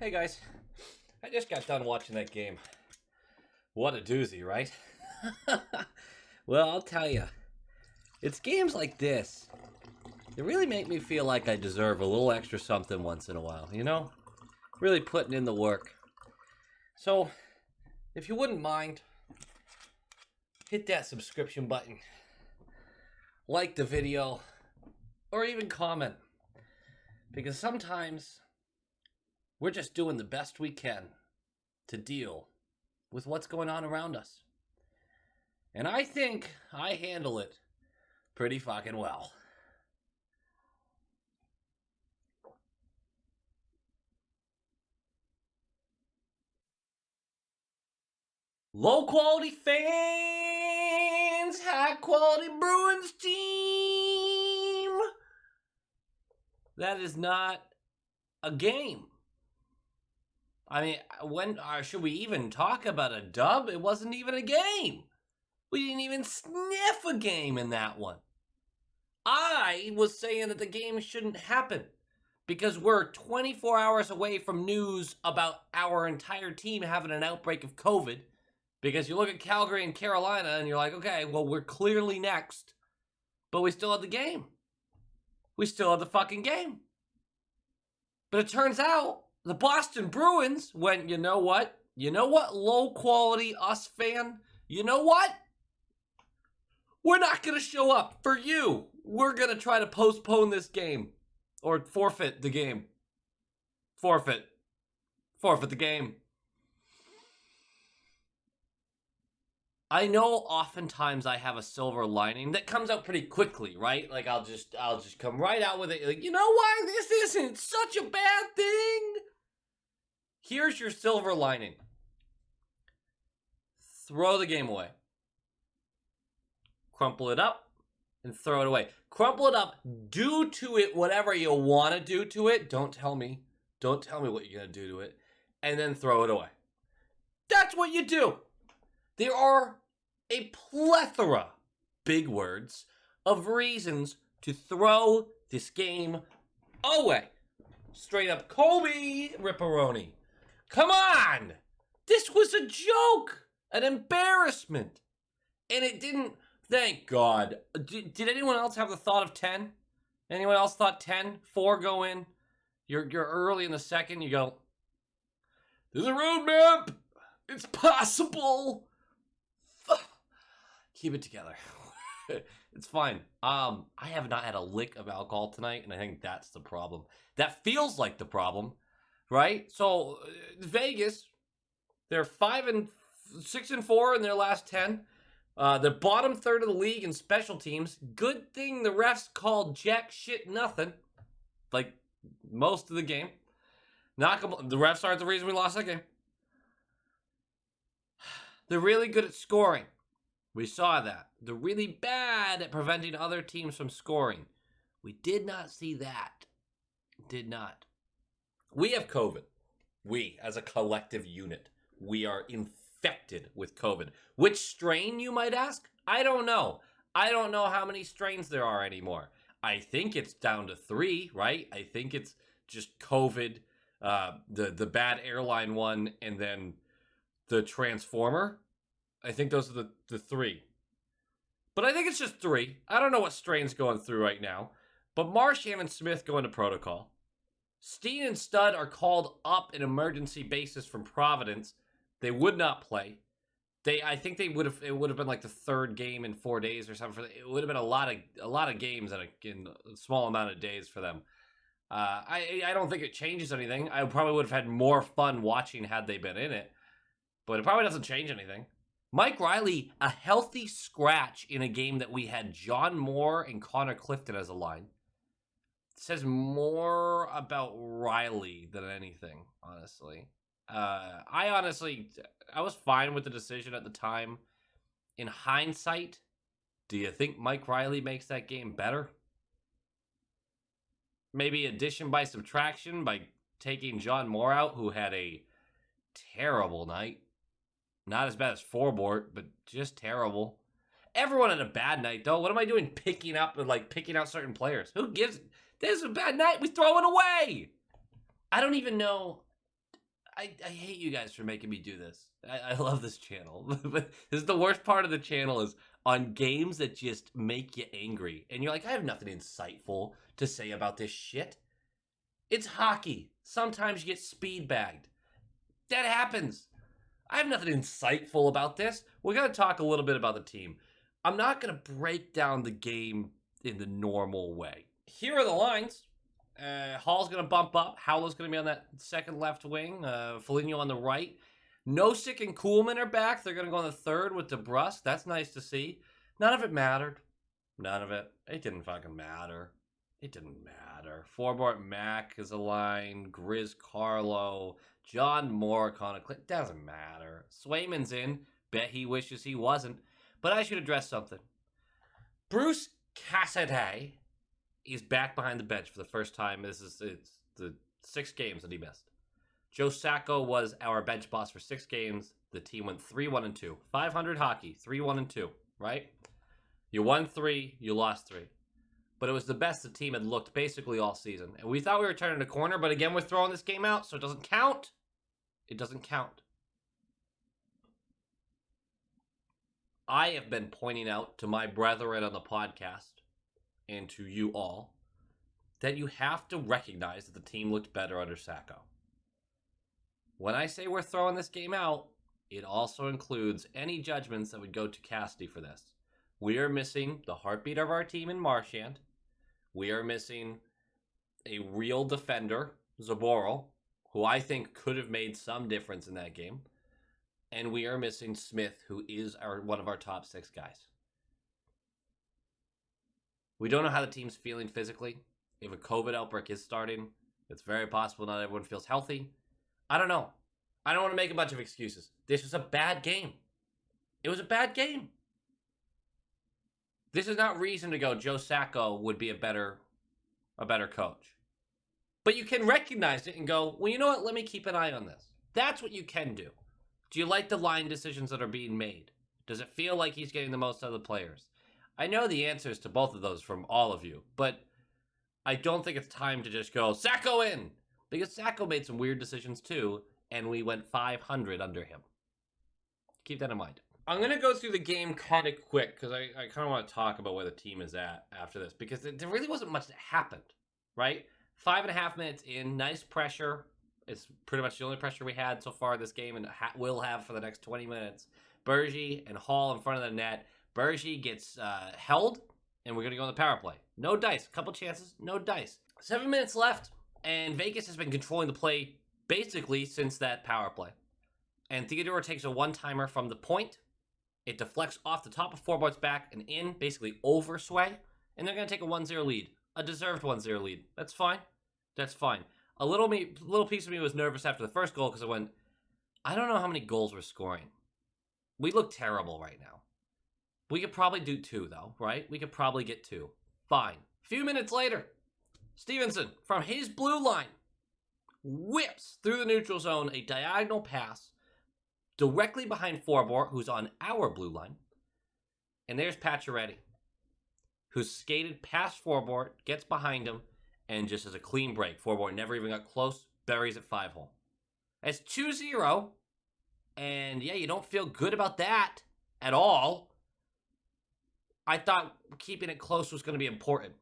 Hey guys, I just got done watching that game. What a doozy, right? Well, I'll tell you, it's games like this that really make me feel like I deserve a little extra something once in a while, you know? Really putting in the work. So, if you wouldn't mind, hit that subscription button, like the video, or even comment. Because sometimes we're just doing the best we can to deal with what's going on around us. And I think I handle it pretty fucking well. Low quality fans, high quality Bruins team. That is not a game. I mean, when should we even talk about a dub? It wasn't even a game. We didn't even sniff a game in that one. I was saying that the game shouldn't happen because we're 24 hours away from news about our entire team having an outbreak of COVID. Because you look at Calgary and Carolina and you're like, okay, well, we're clearly next. But we still had the game. We still had the fucking game. But it turns out the Boston Bruins went, you know what? You know what, low quality us fan? You know what? We're not going to show up for you. We're going to try to postpone this game. Or forfeit the game. Forfeit the game. I know oftentimes I have a silver lining that comes out pretty quickly, right? Like I'll just come right out with it. Like, you know why this isn't such a bad thing? Here's your silver lining. Throw the game away. Crumple it up and throw it away. Crumple it up. Do to it whatever you want to do to it. Don't tell me. Don't tell me what you're going to do to it. And then throw it away. That's what you do. There are a plethora, big words, of reasons to throw this game away. Straight up Kobe Ripperoni. Come on! This was a joke! An embarrassment! And it didn't... Thank God. Did anyone else have the thought of 10? Anyone else thought 10? 4 go in. You're early in the second. You go, there's a roadmap! It's possible! Keep it together. It's fine. I have not had a lick of alcohol tonight, and I think that's the problem. That feels like the problem, right? So Vegas, they're 6-4 in their last 10. The bottom third of the league in special teams. Good thing the refs called jack shit nothing, like most of the game. The refs aren't the reason we lost that game. They're really good at scoring. We saw that. They're really bad at preventing other teams from scoring. We did not see that. Did not. We have COVID. We, as a collective unit, we are infected with COVID. Which strain, you might ask? I don't know. I don't know how many strains there are anymore. I think it's down to 3, right? I think it's just COVID, the bad airline one, and then the Transformer. I think those are the 3. But I think it's just 3. I don't know what strain's going through right now. But Marchand and Smith go into protocol. Steen and Stud are called up in emergency basis from Providence. They would not play. I think it would have been like the 3rd game in 4 days or something. It would have been a lot of games in a small amount of days for them. I don't think it changes anything. I probably would have had more fun watching had they been in it. But it probably doesn't change anything. Mike Riley, a healthy scratch in a game that we had John Moore and Connor Clifton as a line. It says more about Riley than anything, honestly. I was fine with the decision at the time. In hindsight, do you think Mike Riley makes that game better? Maybe addition by subtraction by taking John Moore out, who had a terrible night. Not as bad as Forbort, but just terrible. Everyone had a bad night, though. What am I doing picking out certain players? Who gives... This is a bad night. We throw it away. I don't even know... I hate you guys for making me do this. I love this channel. But this is the worst part of the channel is on games that just make you angry. And you're like, I have nothing insightful to say about this shit. It's hockey. Sometimes you get speed bagged. That happens. I have nothing insightful about this. We're going to talk a little bit about the team. I'm not going to break down the game in the normal way. Here are the lines. Hall's going to bump up. Howler's going to be on that second left wing. Foligno on the right. Nosek and Kuhlman are back. They're going to go on the third with DeBrusque. That's nice to see. None of it mattered. None of it. It didn't fucking matter. It didn't matter. Forbort Mac is a line. Grizz Carlo. John Mork on a clip. Doesn't matter. Swayman's in. Bet he wishes he wasn't. But I should address something. Bruce Cassidy is back behind the bench for the first time. It's the 6 games that he missed. Joe Sacco was our bench boss for 6 games. The team went 3-1-2. 500 hockey, 3-1-2, right? You won 3, you lost 3. But it was the best the team had looked basically all season. And we thought we were turning a corner, but again, we're throwing this game out, so it doesn't count. It doesn't count. I have been pointing out to my brethren on the podcast and to you all that you have to recognize that the team looked better under Sacco. When I say we're throwing this game out, it also includes any judgments that would go to Cassidy for this. We are missing the heartbeat of our team in Marchand. We are missing a real defender, Zaboral, who I think could have made some difference in that game. And we are missing Smith, who is one of our top 6 guys. We don't know how the team's feeling physically. If a COVID outbreak is starting, it's very possible not everyone feels healthy. I don't know. I don't want to make a bunch of excuses. This was a bad game. It was a bad game. This is not reason to go, Joe Sacco would be a better coach. But you can recognize it and go, well, you know what? Let me keep an eye on this. That's what you can do. Do you like the line decisions that are being made? Does it feel like he's getting the most out of the players? I know the answers to both of those from all of you, but I don't think it's time to just go, Sacco in! Because Sacco made some weird decisions too, and we went 500 under him. Keep that in mind. I'm going to go through the game kind of quick, because I kind of want to talk about where the team is at after this, because there really wasn't much that happened, right? 5.5 minutes in, nice pressure. It's pretty much the only pressure we had so far this game and will have for the next 20 minutes. Bergie and Hall in front of the net. Bergie gets held, and we're going to go on the power play. No dice. A couple chances, no dice. 7 minutes left, and Vegas has been controlling the play basically since that power play. And Theodore takes a one-timer from the point. It deflects off the top of Forbort's back and in, basically over Sway. And they're going to take a 1-0 lead. A deserved 1-0 lead. That's fine. That's fine. A little piece of me was nervous after the first goal because I went, I don't know how many goals we're scoring. We look terrible right now. We could probably do 2, though, right? We could probably get 2. Fine. A few minutes later, Stevenson, from his blue line, whips through the neutral zone a diagonal pass directly behind Forbort, who's on our blue line. And there's Pacioretty, who's skated past Forbort, gets behind him, and just as a clean break. Forbort never even got close, buries it 5-hole. It's 2-0, and yeah, you don't feel good about that at all. I thought keeping it close was going to be important.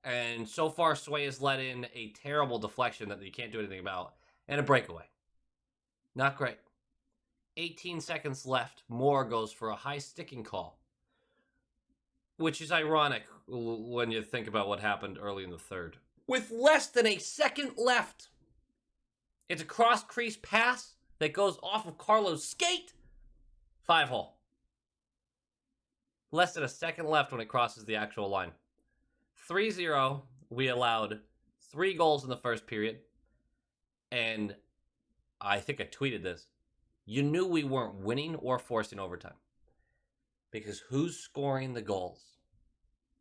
And so far, Sway has let in a terrible deflection that you can't do anything about, and a breakaway. Not great. 18 seconds left. Moore goes for a high sticking call, which is ironic when you think about what happened early in the third. With less than a second left, it's a cross-crease pass that goes off of Carlo's skate. 5-hole. Less than a second left when it crosses the actual line. 3-0. We allowed 3 goals in the first period. And I think I tweeted this. You knew we weren't winning or forcing overtime. Because who's scoring the goals?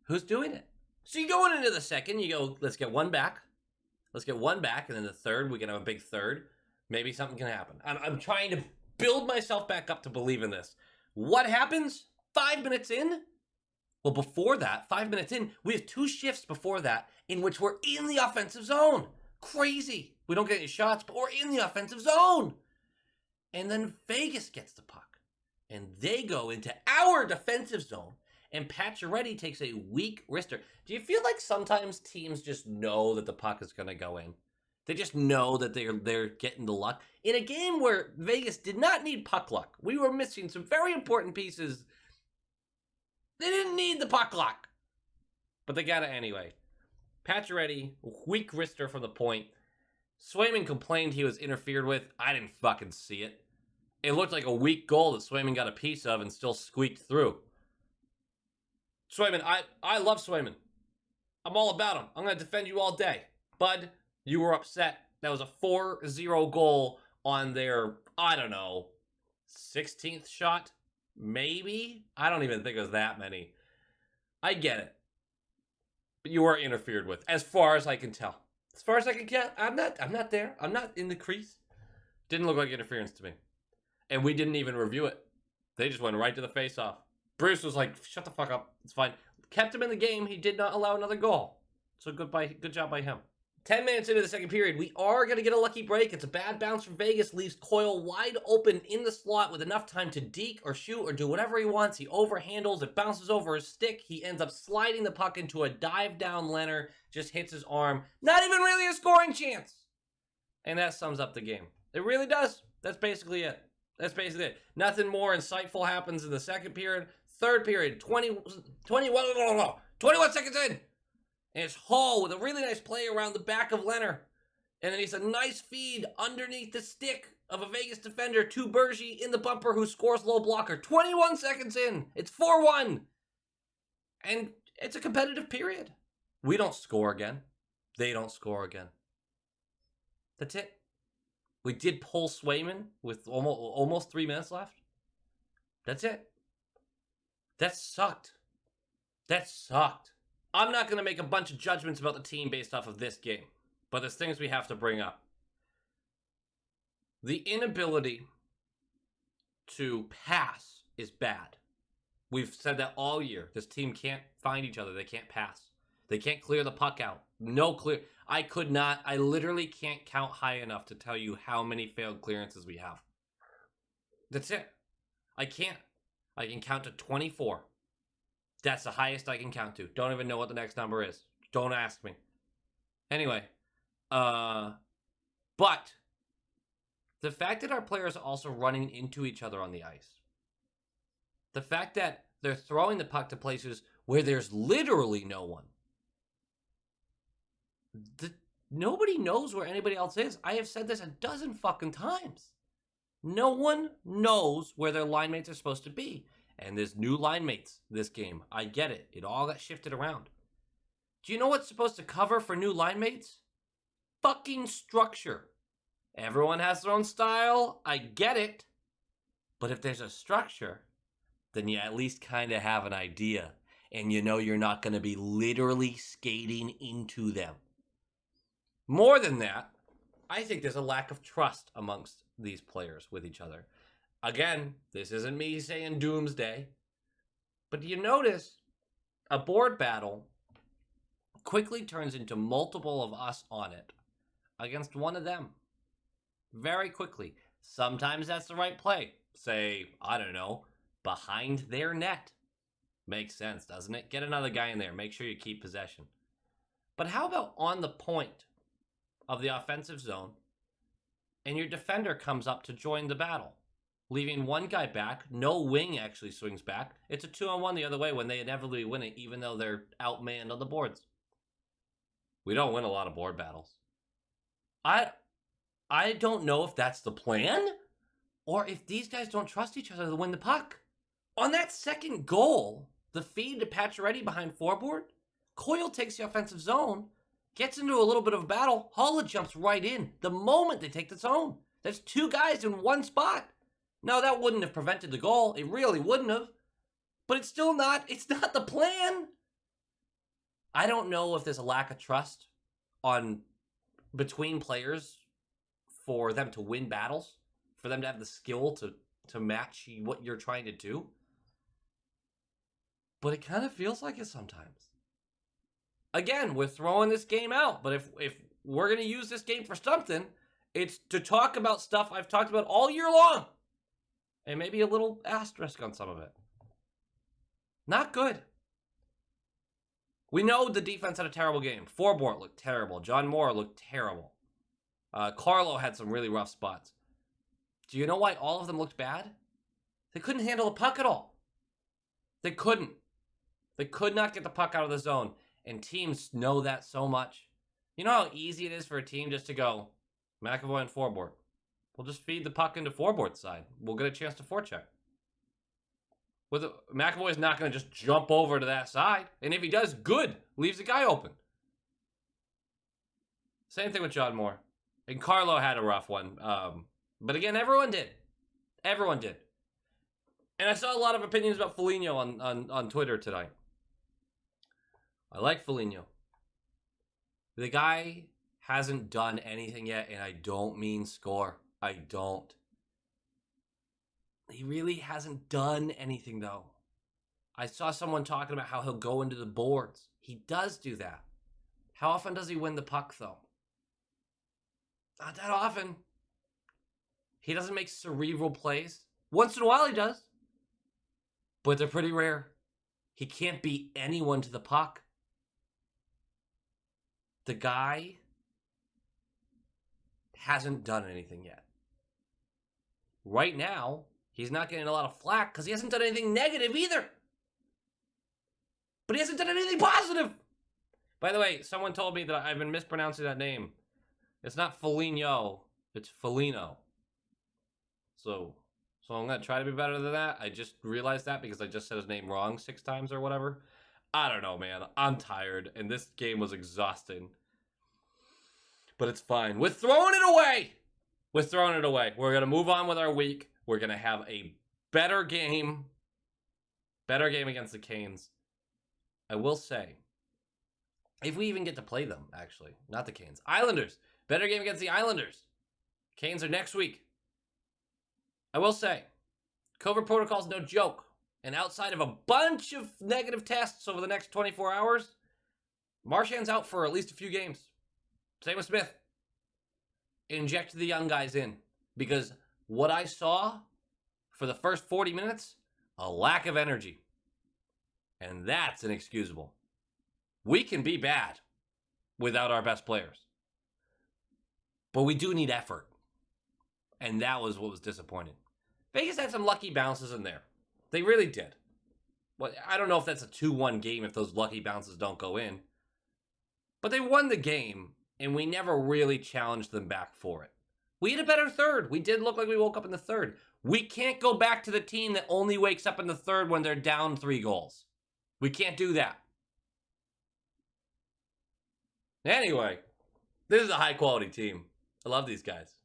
Who's doing it? So you going into the second, you go, let's get one back. Let's get one back, and then the third, we can have a big third. Maybe something can happen. I'm trying to build myself back up to believe in this. What happens 5 minutes in? Well, before that, 5 minutes in, we have 2 shifts before that in which we're in the offensive zone. Crazy. We don't get any shots, but we're in the offensive zone. And then Vegas gets the puck. And they go into our defensive zone. And Pacioretty takes a weak wrister. Do you feel like sometimes teams just know that the puck is going to go in? They just know that they're getting the luck. In a game where Vegas did not need puck luck, we were missing some very important pieces. They didn't need the puck luck, but they got it anyway. Pacioretty, weak wrister from the point. Swayman complained he was interfered with. I didn't fucking see it. It looked like a weak goal that Swayman got a piece of and still squeaked through. Swayman, I love Swayman. I'm all about him. I'm going to defend you all day. Bud, you were upset. That was a 4-0 goal on their, I don't know, 16th shot? Maybe? I don't even think it was that many. I get it. But you were interfered with, as far as I can tell. As far as I can tell, I'm not there. I'm not in the crease. Didn't look like interference to me. And we didn't even review it. They just went right to the face-off. Bruce was like, shut the fuck up. It's fine. Kept him in the game. He did not allow another goal. So good job by him. 10 minutes into the second period, we are going to get a lucky break. It's a bad bounce from Vegas. Leaves Coyle wide open in the slot with enough time to deke or shoot or do whatever he wants. He overhandles. It bounces over his stick. He ends up sliding the puck into a dive down Leonard. Just hits his arm. Not even really a scoring chance. And that sums up the game. It really does. That's basically it. Nothing more insightful happens in the second period. Third period, 21 seconds in. And it's Hall with a really nice play around the back of Leonard. And then he's a nice feed underneath the stick of a Vegas defender to Bergie in the bumper who scores low blocker. 21 seconds in. It's 4-1. And it's a competitive period. We don't score again. They don't score again. That's it. We did pull Swayman with almost 3 minutes left. That's it. That sucked. I'm not going to make a bunch of judgments about the team based off of this game, but there's things we have to bring up. The inability to pass is bad. We've said that all year. This team can't find each other. They can't pass. They can't clear the puck out. No clear. I literally can't count high enough to tell you how many failed clearances we have. That's it. I can't. I can count to 24. That's the highest I can count to. Don't even know what the next number is. Don't ask me. Anyway, but the fact that our players are also running into each other on the ice, the fact that they're throwing the puck to places where there's literally no one, nobody knows where anybody else is. I have said this a dozen fucking times. No one knows where their line mates are supposed to be. And there's new line mates this game. I get it. It all got shifted around. Do you know what's supposed to cover for new line mates? Fucking structure. Everyone has their own style. I get it. But if there's a structure, then you at least kind of have an idea. And you know you're not going to be literally skating into them. More than that, I think there's a lack of trust amongst these players with each other. Again, this isn't me saying doomsday, but do you notice a board battle quickly turns into multiple of us on it against one of them very quickly. Sometimes that's the right play. Say, I don't know, behind their net. Makes sense, doesn't it? Get another guy in there. Make sure you keep possession. But how about on the point of the offensive zone and your defender comes up to join the battle? Leaving one guy back. No wing actually swings back. It's a 2-on-1 the other way when they inevitably win it, even though they're outmanned on the boards. We don't win a lot of board battles. I don't know if that's the plan or if these guys don't trust each other to win the puck. On that second goal, the feed to Pacioretty behind foreboard, Coyle takes the offensive zone, gets into a little bit of a battle. Holla jumps right in the moment they take the zone. There's two guys in one spot. No, that wouldn't have prevented the goal. It really wouldn't have. But it's not the plan. I don't know if there's a lack of trust between players for them to win battles, for them to have the skill to match what you're trying to do. But it kind of feels like it sometimes. Again, we're throwing this game out, but if we're going to use this game for something. It's to talk about stuff I've talked about all year long. And maybe a little asterisk on some of it. Not good. We know the defense had a terrible game. Forbort looked terrible. John Moore looked terrible. Carlo had some really rough spots. Do you know why all of them looked bad? They couldn't handle the puck at all. They couldn't. They could not get the puck out of the zone. And teams know that so much. You know how easy it is for a team just to go, McAvoy and Forbort. We'll just feed the puck into Forbort's side. We'll get a chance to forecheck. McAvoy's not going to just jump over to that side. And if he does, good. Leaves the guy open. Same thing with John Moore. And Carlo had a rough one. But again, everyone did. Everyone did. And I saw a lot of opinions about Foligno on Twitter tonight. I like Foligno. The guy hasn't done anything yet, and I don't mean score. I don't. He really hasn't done anything, though. I saw someone talking about how he'll go into the boards. He does do that. How often does he win the puck, though? Not that often. He doesn't make cerebral plays. Once in a while he does. But they're pretty rare. He can't beat anyone to the puck. The guy hasn't done anything yet. Right now, he's not getting a lot of flack because he hasn't done anything negative either. But he hasn't done anything positive. By the way, someone told me that I've been mispronouncing that name. It's not Foligno, it's Foligno. So I'm going to try to be better than that. I just realized that because I just said his name wrong 6 times or whatever. I don't know, man. I'm tired, and this game was exhausting. But it's fine. We're throwing it away. We're throwing it away. We're going to move on with our week. We're going to have a better game. Better game against the Canes. I will say, if we even get to play them, actually. Not the Canes. Islanders. Better game against the Islanders. Canes are next week. I will say, COVID protocol is no joke. And outside of a bunch of negative tests over the next 24 hours, Marchand's out for at least a few games. Same with Smith. Inject the young guys in. Because what I saw for the first 40 minutes, a lack of energy. And that's inexcusable. We can be bad without our best players. But we do need effort. And that was what was disappointing. Vegas had some lucky bounces in there. They really did. Well, I don't know if that's a 2-1 game if those lucky bounces don't go in. But they won the game, and we never really challenged them back for it. We had a better third. We did look like we woke up in the third. We can't go back to the team that only wakes up in the third when they're down 3 goals. We can't do that. Anyway, this is a high-quality team. I love these guys.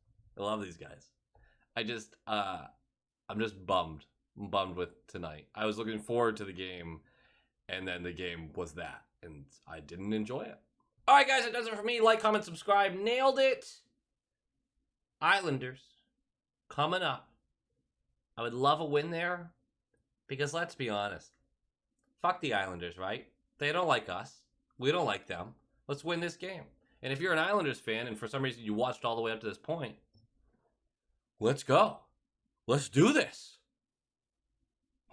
I'm just bummed. I'm bummed with tonight. I was looking forward to the game, and then the game was that, and I didn't enjoy it. All right, guys, that does it for me. Like, comment, subscribe. Nailed it. Islanders coming up. I would love a win there because let's be honest. Fuck the Islanders, right? They don't like us. We don't like them. Let's win this game. And if you're an Islanders fan and for some reason you watched all the way up to this point, let's go. Let's do this.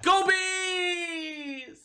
Go, baby!